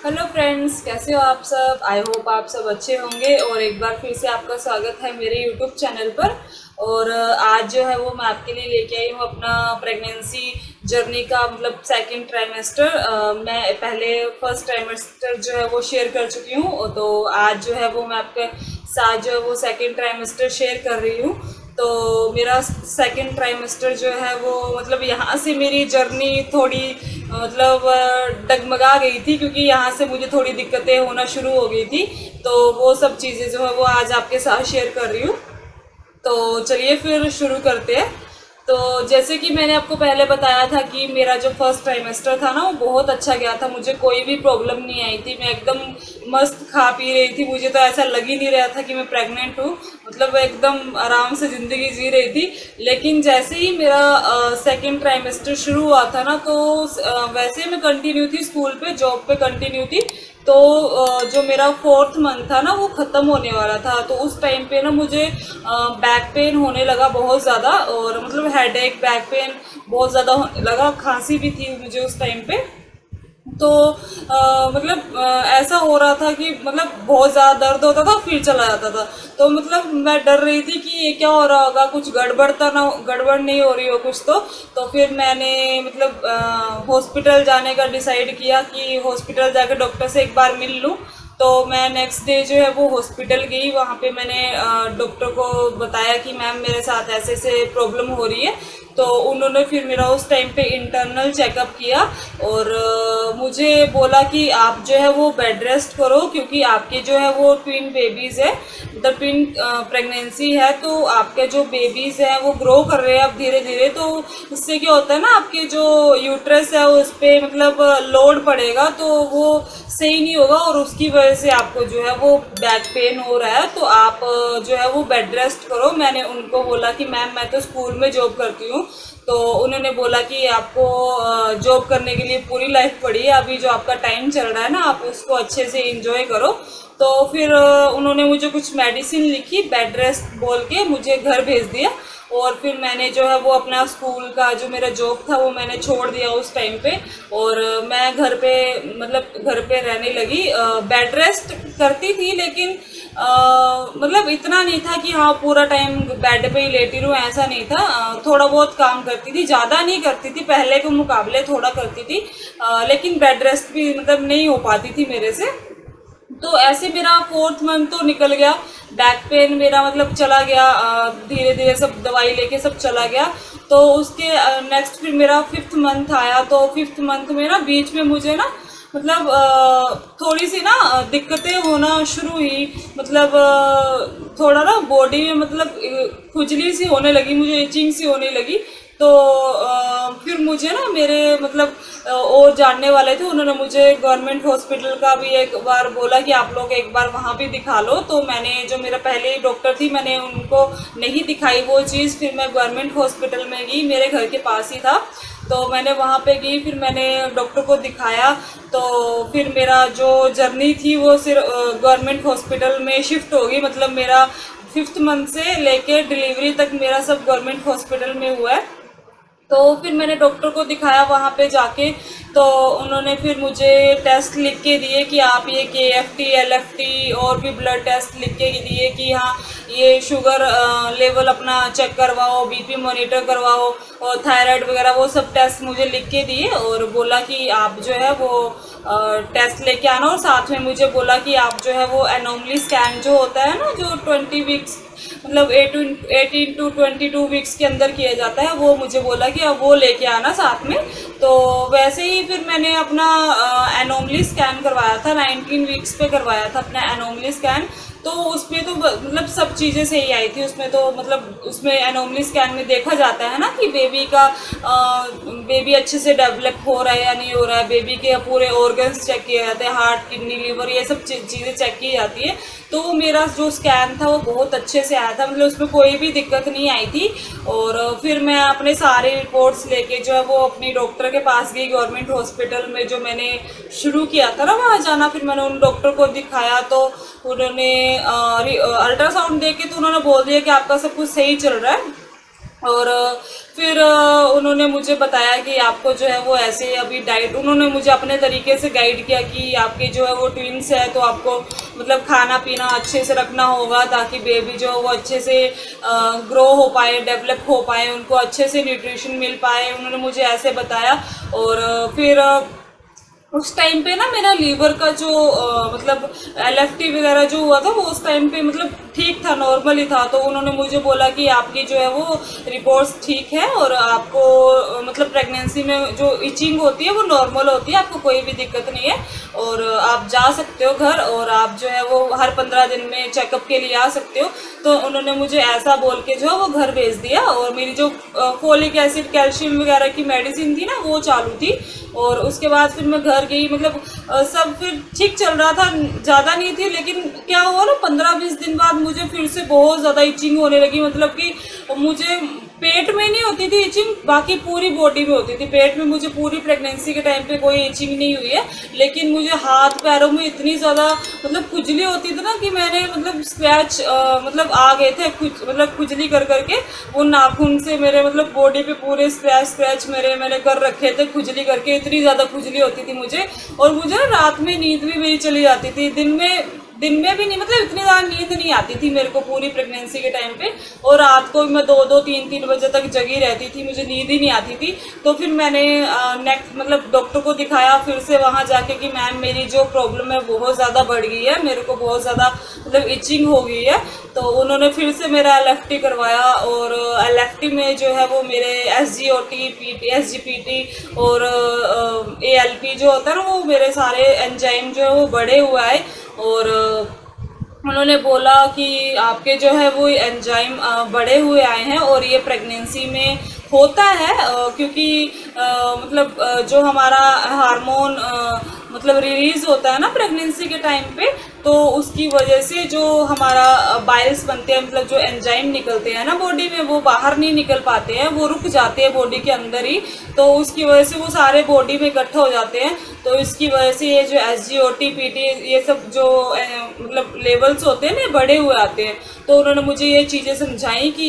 Hello friends, कैसे हो आप सब। आई होप आप सब अच्छे होंगे और एक बार फिर से आपका स्वागत है मेरे यूट्यूब चैनल पर। और आज जो है वो मैं आपके लिए लेके आई हूँ अपना प्रेगनेंसी जर्नी का मतलब सेकंड ट्राइमेस्टर। मैं पहले फर्स्ट ट्राइमेस्टर जो है वो शेयर कर चुकी हूँ, तो आज जो है वो मैं आपके साथ जो है वो सेकंड ट्राइमेस्टर शेयर कर रही हूँ। तो मेरा सेकंड ट्राइमेस्टर जो है वो मतलब यहाँ से मेरी जर्नी थोड़ी मतलब डगमगा गई थी, क्योंकि यहाँ से मुझे थोड़ी दिक्कतें होना शुरू हो गई थी। तो वो सब चीज़ें जो है वो आज आपके साथ शेयर कर रही हूँ। तो चलिए फिर शुरू करते हैं। तो जैसे कि मैंने आपको पहले बताया था कि मेरा जो फर्स्ट ट्राइमेस्टर था ना वो बहुत अच्छा गया था, मुझे कोई भी प्रॉब्लम नहीं आई थी, मैं एकदम मस्त खा पी रही थी, मुझे तो ऐसा लग ही नहीं रहा था कि मैं प्रेग्नेंट हूँ। मतलब एकदम आराम से ज़िंदगी जी रही थी। लेकिन जैसे ही मेरा सेकंड ट्राइमेस्टर शुरू हुआ था ना, तो वैसे मैं कंटिन्यू थी स्कूल पे, जॉब पे कंटिन्यू थी। तो जो मेरा फोर्थ मंथ था ना वो ख़त्म होने वाला था, तो उस टाइम पे ना मुझे बैक पेन होने लगा बहुत ज़्यादा, और मतलब हेडेक, बैक पेन बहुत ज़्यादा होने लगा, खांसी भी थी मुझे उस टाइम पे। तो मतलब ऐसा हो रहा था कि मतलब बहुत ज़्यादा दर्द होता था फिर चला जाता था। तो मतलब मैं डर रही थी कि ये क्या हो रहा होगा, कुछ गड़बड़ तो ना, गड़बड़ नहीं हो रही हो कुछ। तो फिर मैंने मतलब हॉस्पिटल जाने का डिसाइड किया कि हॉस्पिटल जाकर डॉक्टर से एक बार मिल लूँ। तो मैं नेक्स्ट डे जो है वो हॉस्पिटल गई, वहाँ पे मैंने डॉक्टर को बताया कि मैम मेरे साथ ऐसे ऐसे प्रॉब्लम हो रही है। तो उन्होंने फिर मेरा उस टाइम पे इंटरनल चेकअप किया, और मुझे बोला कि आप जो है वो बेड रेस्ट करो, क्योंकि आपके जो है वो ट्विन बेबीज़ है, मतलब ट्विन प्रेगनेंसी है। तो आपके जो बेबीज़ हैं वो ग्रो कर रहे हैं अब धीरे धीरे, तो उससे क्या होता है ना, आपके जो यूट्रस है उस पर मतलब लोड पड़ेगा, तो वो सही नहीं होगा, और उसकी वजह से आपको जो है वो बैक पेन हो रहा है। तो आप जो है वो बेड रेस्ट करो। मैंने उनको बोला कि मैम मैं तो स्कूल में जॉब करती हूँ। तो उन्होंने बोला कि आपको जॉब करने के लिए पूरी लाइफ पड़ी है, अभी जो आपका टाइम चल रहा है ना आप उसको अच्छे से इंजॉय करो। तो फिर उन्होंने मुझे कुछ मेडिसिन लिखी, बेड रेस्ट बोल के मुझे घर भेज दिया। और फिर मैंने जो है वो अपना स्कूल का जो मेरा जॉब था वो मैंने छोड़ दिया उस टाइम पे, और मैं घर पे मतलब घर पे रहने लगी। बेड रेस्ट करती थी, लेकिन मतलब इतना नहीं था कि हाँ पूरा टाइम बेड पे ही लेटी रहूँ, ऐसा नहीं था। थोड़ा बहुत काम करती थी, ज़्यादा नहीं करती थी, पहले के मुकाबले थोड़ा करती थी। लेकिन बेड रेस्ट भी मतलब नहीं हो पाती थी मेरे से। तो ऐसे मेरा फोर्थ मंथ तो निकल गया, बैक पेन मेरा मतलब चला गया, धीरे धीरे सब दवाई लेके सब चला गया। तो उसके नेक्स्ट फिर मेरा फिफ्थ मंथ आया, तो फिफ्थ मंथ में ना बीच में मुझे ना मतलब थोड़ी सी ना दिक्कतें होना शुरू हुई, मतलब थोड़ा ना बॉडी में मतलब खुजली सी होने लगी, मुझे इचिंग सी होने लगी। तो फिर मुझे ना मेरे मतलब और जानने वाले थे, उन्होंने मुझे गवर्नमेंट हॉस्पिटल का भी एक बार बोला कि आप लोग एक बार वहाँ भी दिखा लो। तो मैंने जो मेरा पहले डॉक्टर थी मैंने उनको नहीं दिखाई वो चीज़, फिर मैं गवर्नमेंट हॉस्पिटल में गई, मेरे घर के पास ही था। तो मैंने वहाँ पे गई, फिर मैंने डॉक्टर को दिखाया। तो फिर मेरा जो जर्नी थी वो सिर्फ गवर्नमेंट हॉस्पिटल में शिफ्ट हो गई, मतलब मेरा फिफ्थ मंथ से लेके डिलीवरी तक मेरा सब गवर्नमेंट हॉस्पिटल में हुआ है। तो फिर मैंने डॉक्टर को दिखाया वहाँ पे जाके। तो उन्होंने फिर मुझे टेस्ट लिख के दिए कि आप ये KFT LFT और भी ब्लड टेस्ट लिख के दिए कि हाँ ये शुगर लेवल अपना चेक करवाओ, BP मॉनिटर करवाओ, और थायराइड वगैरह वो सब टेस्ट मुझे लिख के दिए, और बोला कि आप जो है वो टेस्ट लेके आना। और साथ में मुझे बोला कि आप जो है वो एनोमली स्कैन जो होता है ना, जो 20 वीक्स मतलब 18 to 22 वीक्स के अंदर किया जाता है, वो मुझे बोला कि अब वो लेके आना साथ में। तो वैसे ही फिर मैंने अपना एनोमली स्कैन करवाया था, 19 वीक्स पे करवाया था अपना एनोमली स्कैन। तो उसमें तो मतलब सब चीज़ें सही आई थी उसमें, तो मतलब उसमें एनोमली स्कैन में देखा जाता है ना कि बेबी अच्छे से डेवलप हो रहा है या नहीं हो रहा है, बेबी के पूरे ऑर्गन्स चेक किए जाते हैं, हार्ट, किडनी, लिवर, ये सब चीज़ें चेक की जाती है। तो मेरा जो स्कैन था वो बहुत अच्छे से आया था, मतलब उसमें कोई भी दिक्कत नहीं आई थी। और फिर मैं अपने सारे रिपोर्ट्स लेके जो है वो अपनी डॉक्टर के पास गई गवर्नमेंट हॉस्पिटल में, जो मैंने शुरू किया था ना वहाँ जाना। फिर मैंने उन डॉक्टर को दिखाया, तो उन्होंने अल्ट्रासाउंड देके तो उन्होंने बोल दिया कि आपका सब कुछ सही चल रहा है। और फिर उन्होंने मुझे बताया कि आपको जो है वो ऐसे अभी डाइट, उन्होंने मुझे अपने तरीके से गाइड किया कि आपके जो है वो ट्विंस है तो आपको मतलब खाना पीना अच्छे से रखना होगा ताकि बेबी जो है वो अच्छे से ग्रो हो पाए, डेवलप हो पाए, उनको अच्छे से न्यूट्रिशन मिल पाए। उन्होंने मुझे ऐसे बताया। और फिर उस टाइम पे ना मेरा लीवर का जो मतलब एलएफटी वगैरह जो हुआ था वो उस टाइम पे मतलब ठीक था, नॉर्मल ही था। तो उन्होंने मुझे बोला कि आपकी जो है वो रिपोर्ट्स ठीक है और आपको मतलब प्रेगनेंसी में जो इचिंग होती है वो नॉर्मल होती है, आपको कोई भी दिक्कत नहीं है और आप जा सकते हो घर, और आप जो है वो हर 15 दिन में चेकअप के लिए आ सकते हो। तो उन्होंने मुझे ऐसा बोल के जो है वो घर भेज दिया। और मेरी जो फोलिक एसिड कैल्शियम वगैरह की मेडिसिन थी ना वो चालू थी। और उसके बाद फिर मैं घर गई, मतलब सब फिर ठीक चल रहा था, ज़्यादा नहीं थी। लेकिन क्या हुआ ना, 15-20 दिन बाद मुझे फिर से बहुत ज़्यादा इचिंग होने लगी। मतलब कि मुझे पेट में नहीं होती थी इचिंग, बाकी पूरी बॉडी में होती थी। पेट में मुझे पूरी प्रेगनेंसी के टाइम पे कोई इचिंग नहीं हुई है, लेकिन मुझे हाथ पैरों में इतनी ज़्यादा मतलब खुजली होती थी ना कि मैंने मतलब स्क्रैच मतलब आ गए थे, मतलब खुजली कर करके वो नाखून से मेरे मतलब बॉडी पे पूरे स्क्रैच स्क्रैच मैंने कर रखे थे खुजली करके। इतनी ज़्यादा खुजली होती थी मुझे, और मुझे ना रात में नींद भी मेरी चली जाती थी। दिन में भी नहीं, मतलब इतनी ज़्यादा नींद नहीं आती थी मेरे को पूरी प्रेगनेंसी के टाइम पे। और रात को मैं 2-3 बजे तक जगी रहती थी, मुझे नींद ही नहीं आती थी। तो फिर मैंने नेक्स्ट मतलब डॉक्टर को दिखाया फिर से वहाँ जाके कि मैम मेरी जो प्रॉब्लम है बहुत ज़्यादा बढ़ गई है, मेरे को बहुत ज़्यादा मतलब इचिंग हो गई है। तो उन्होंने फिर से मेरा एलएफटी करवाया, और एलएफटी में जो है वो मेरे एसजीओटी, पीटी, एसजीपीटी और एएलपी जो होता है ना, वो मेरे सारे एंजाइम जो है वो बढ़े हुआ है। और उन्होंने बोला कि आपके जो है वो एंजाइम बढ़े हुए आए हैं, और ये प्रेगनेंसी में होता है क्योंकि मतलब जो हमारा हार्मोन मतलब रिलीज होता है ना प्रेगनेंसी के टाइम पे, तो उसकी वजह से जो हमारा बाइल्स बनते हैं, मतलब जो एंजाइम निकलते हैं ना बॉडी में, वो बाहर नहीं निकल पाते हैं, वो रुक जाते हैं बॉडी के अंदर ही। तो उसकी वजह से वो सारे बॉडी में इकट्ठा हो जाते हैं। तो इसकी वजह से ये जो एसजीओटी, पीटी, ये सब जो मतलब लेवल्स होते हैं ना बढ़े हुए आते हैं। तो उन्होंने मुझे ये चीज़ें समझाई कि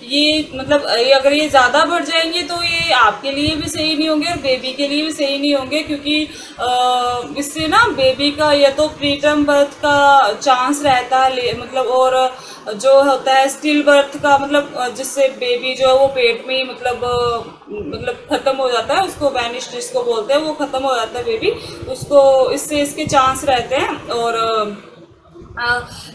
ये मतलब अगर ये ज़्यादा बढ़ जाएंगे तो ये आपके लिए भी सही नहीं होंगे और बेबी के लिए भी सही नहीं होंगे, क्योंकि इससे ना बेबी का या तो प्रीटर्म बर्थ का चांस रहता है, मतलब और जो होता है स्टिल बर्थ का, मतलब जिससे बेबी जो है वो पेट में ही मतलब ख़त्म हो जाता है, उसको वैनिश जिसको बोलते हैं, वो ख़त्म हो जाता है बेबी, उसको इससे इसके चांस रहते हैं। और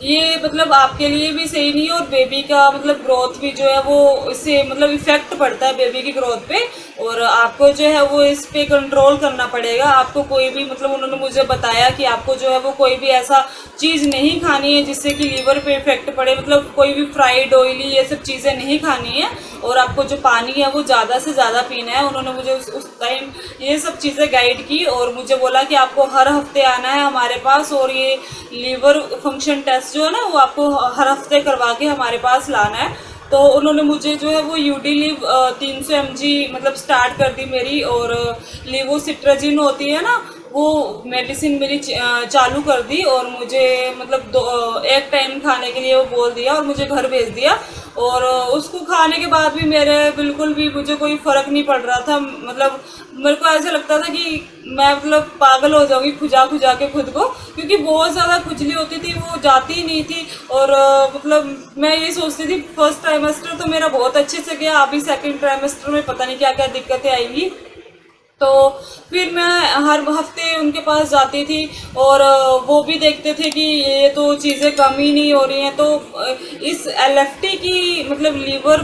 ये मतलब आपके लिए भी सही नहीं है, और बेबी का मतलब ग्रोथ भी जो है वो इससे मतलब इफेक्ट पड़ता है बेबी की ग्रोथ पे, और आपको जो है वो इस पे कंट्रोल करना पड़ेगा। आपको कोई भी मतलब उन्होंने मुझे बताया कि आपको जो है वो कोई भी ऐसा चीज़ नहीं खानी है जिससे कि लीवर पे इफेक्ट पड़े, मतलब कोई भी फ्राइड ऑयली ये सब चीज़ें नहीं खानी है, और आपको जो पानी है वो ज़्यादा से ज़्यादा पीना है। उन्होंने मुझे उस टाइम ये सब चीज़ें गाइड की, और मुझे बोला कि आपको हर हफ्ते आना है हमारे पास, और ये लीवर फंक्शन टेस्ट जो है ना वो आपको हर हफ्ते करवा के हमारे पास लाना है। तो उन्होंने मुझे जो है वो यूडीलिव 300 mg मतलब स्टार्ट कर दी मेरी, और लिवोसिट्राजिन होती है ना वो मेडिसिन मेरी चालू कर दी, और मुझे मतलब एक टाइम खाने के लिए वो बोल दिया और मुझे घर भेज दिया। और उसको खाने के बाद भी मेरे बिल्कुल भी मुझे कोई फ़र्क नहीं पड़ रहा था, मतलब मेरे को ऐसा लगता था कि मैं मतलब पागल हो जाऊंगी खुजा खुजा के खुद को, क्योंकि बहुत ज़्यादा खुजली होती थी, वो जाती ही नहीं थी। और मतलब मैं ये सोचती थी फर्स्ट ट्राइमेस्टर तो मेरा बहुत अच्छे से गया, अभी सेकंड ट्राइमेस्टर में पता नहीं क्या क्या दिक्कतें आएंगी। तो फिर मैं हर हफ्ते उनके पास जाती थी, और वो भी देखते थे कि ये तो चीज़ें कम ही नहीं हो रही हैं। तो इस एलएफटी की मतलब लीवर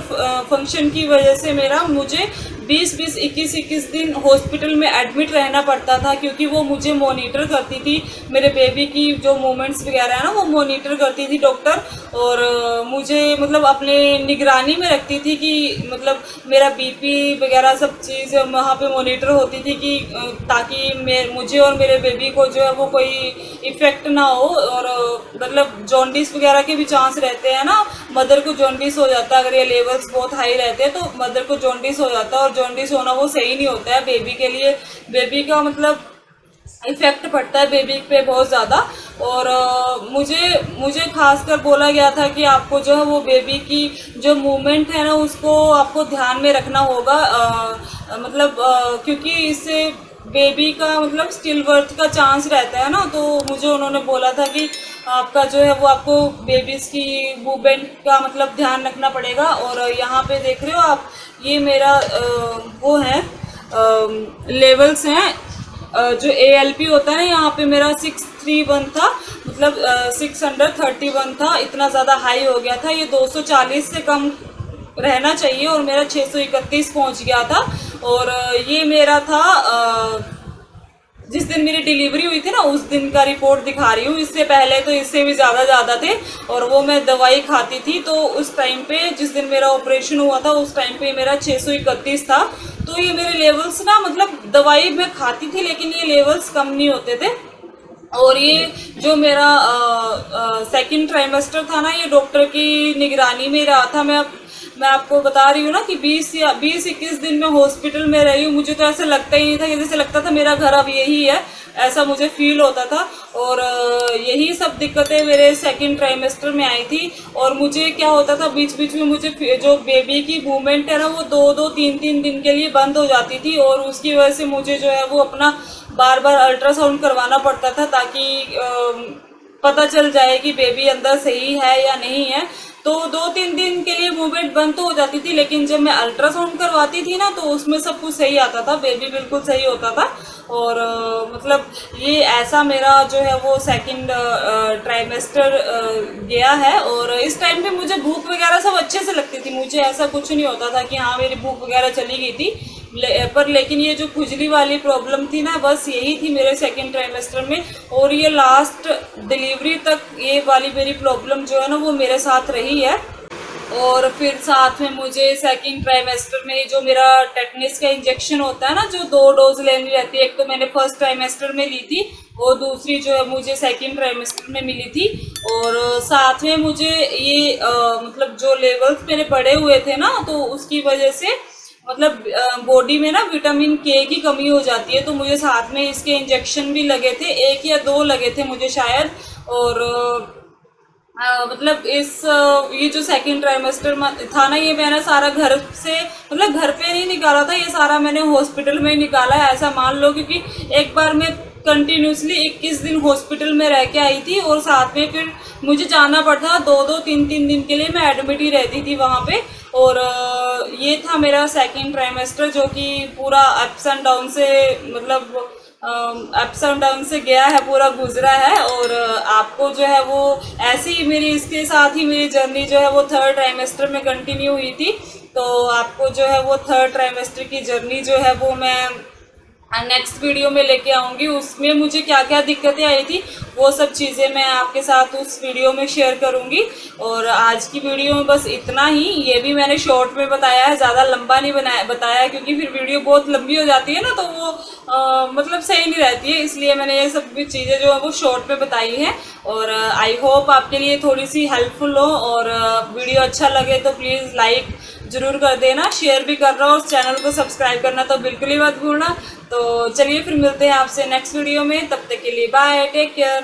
फंक्शन की वजह से मुझे 21 दिन हॉस्पिटल में एडमिट रहना पड़ता था, क्योंकि वो मुझे मॉनिटर करती थी, मेरे बेबी की जो मूवमेंट्स वगैरह है ना वो मॉनिटर करती थी डॉक्टर, और मुझे मतलब अपने निगरानी में रखती थी कि मतलब मेरा बीपी वगैरह सब चीज़ वहाँ पे मॉनिटर होती थी कि ताकि मुझे और मेरे बेबी को जो है वो कोई इफ़ेक्ट ना हो। और मतलब जॉन्डिस वगैरह के भी चांस रहते हैं ना, मदर को जॉन्डिस हो जाता है अगर ये लेवल्स बहुत हाई रहते हैं, तो मदर को जॉन्डिस हो जाता है, और जॉन्डिस होना वो सही नहीं होता है बेबी के लिए। बेबी का मतलब इफेक्ट पड़ता है बेबी पे बहुत ज़्यादा। और मुझे खासकर बोला गया था कि आपको जो है वो बेबी की जो मूवमेंट है ना उसको आपको ध्यान में रखना होगा, मतलब क्योंकि इससे बेबी का मतलब स्टिल बर्थ का चांस रहता है ना। तो मुझे उन्होंने बोला था कि आपका जो है वो आपको बेबीज की मूवमेंट का मतलब ध्यान रखना पड़ेगा। और यहाँ पे देख रहे हो आप, ये मेरा वो है लेवल्स हैं, जो ALP होता है ना, यहाँ पे मेरा 631 था, मतलब 631 था, इतना ज़्यादा हाई हो गया था। ये 240 से कम रहना चाहिए और मेरा 631 पहुँच गया था। और ये मेरा था जिस दिन मेरी डिलीवरी हुई थी ना उस दिन का रिपोर्ट दिखा रही हूँ। इससे पहले तो इससे भी ज़्यादा थे और वो मैं दवाई खाती थी। तो उस टाइम पे जिस दिन मेरा ऑपरेशन हुआ था उस टाइम पे मेरा 631 था। तो ये मेरे लेवल्स ना, मतलब दवाई मैं खाती थी लेकिन ये लेवल्स कम नहीं होते थे। और ये जो मेरा सेकंड ट्राइमेस्टर था ना, ये डॉक्टर की निगरानी में रहा था। मैं आपको बता रही हूँ ना कि 20-21 दिन में हॉस्पिटल में रही हूँ। मुझे तो ऐसा लगता ही नहीं था, जैसे लगता था मेरा घर अब यही है, ऐसा मुझे फील होता था। और यही सब दिक्कतें मेरे सेकंड ट्राइमेस्टर में आई थी। और मुझे क्या होता था, बीच बीच में मुझे जो बेबी की मूवमेंट है ना वो 2-2, 3-3 दिन के लिए बंद हो जाती थी। और उसकी वजह से मुझे जो है वो अपना बार बार अल्ट्रासाउंड करवाना पड़ता था ताकि पता चल जाए कि बेबी अंदर सही है या नहीं है। तो 2-3 दिन के लिए मूवमेंट बंद तो हो जाती थी, लेकिन जब मैं अल्ट्रासाउंड करवाती थी ना तो उसमें सब कुछ सही आता था, बेबी बिल्कुल सही होता था। और मतलब ये ऐसा मेरा जो है वो सेकंड ट्राइमेस्टर गया है। और इस टाइम पे मुझे भूख वगैरह सब अच्छे से लगती थी, मुझे ऐसा कुछ नहीं होता था कि हाँ मेरी भूख वगैरह चली गई थी। लेकिन ये जो खुजली वाली प्रॉब्लम थी ना, बस यही थी मेरे सेकंड ट्राइमेस्टर में। और ये लास्ट डिलीवरी तक ये वाली मेरी प्रॉब्लम जो है ना वो मेरे साथ रही है। और फिर साथ में मुझे सेकंड ट्राइमेस्टर में जो मेरा टेटनस का इंजेक्शन होता है ना, जो 2 डोज लेनी रहती है, एक तो मैंने फर्स्ट ट्राइमेस्टर में ली थी और दूसरी जो है मुझे सेकंड ट्राइमेस्टर में मिली थी। और साथ में मुझे ये मतलब जो लेवल्स मेरे बढ़े हुए थे ना, तो उसकी वजह से मतलब बॉडी में ना विटामिन K की कमी हो जाती है। तो मुझे साथ में इसके इंजेक्शन भी लगे थे, 1 या 2 लगे थे मुझे शायद। और मतलब ये जो सेकंड ट्राइमेस्टर था ना, ये मैंने सारा घर से, मतलब घर पे नहीं निकाला था, ये सारा मैंने हॉस्पिटल में ही निकाला है, ऐसा मान लो। क्योंकि एक बार मैं कंटिन्यूसली 21 दिन हॉस्पिटल में रह के आई थी और साथ में फिर मुझे जाना पड़ता, 2-2, 3-3 दिन के लिए मैं एडमिट ही रहती थी वहाँ पे। और ये था मेरा सेकंड ट्राइमेस्टर जो कि पूरा अप्स एंड डाउन से, मतलब अप्स एंड डाउन से गया है, पूरा गुजरा है। और आपको जो है वो ऐसी ही मेरी, इसके साथ ही मेरी जर्नी जो है वो थर्ड ट्राइमेस्टर में कंटिन्यू हुई थी। तो आपको जो है वो थर्ड ट्राइमेस्टर की जर्नी जो है वो मैं नेक्स्ट वीडियो में लेके आऊँगी। उसमें मुझे क्या क्या दिक्कतें आई थी वो सब चीज़ें मैं आपके साथ उस वीडियो में शेयर करूँगी। और आज की वीडियो में बस इतना ही, ये भी मैंने शॉर्ट में बताया है, ज़्यादा लंबा नहीं बताया, क्योंकि फिर वीडियो बहुत लंबी हो जाती है ना, तो वो मतलब सही नहीं रहती है, इसलिए मैंने ये सब चीज़ें जो है वो शॉर्ट में बताई हैं। और आई होप आपके लिए थोड़ी सी हेल्पफुल हो। और वीडियो अच्छा लगे तो प्लीज़ लाइक ज़रूर कर देना, शेयर भी करना और चैनल को सब्सक्राइब करना तो बिल्कुल ही मत भूलना। तो चलिए फिर मिलते हैं आपसे नेक्स्ट वीडियो में, तब तक के लिए बाय, टेक केयर।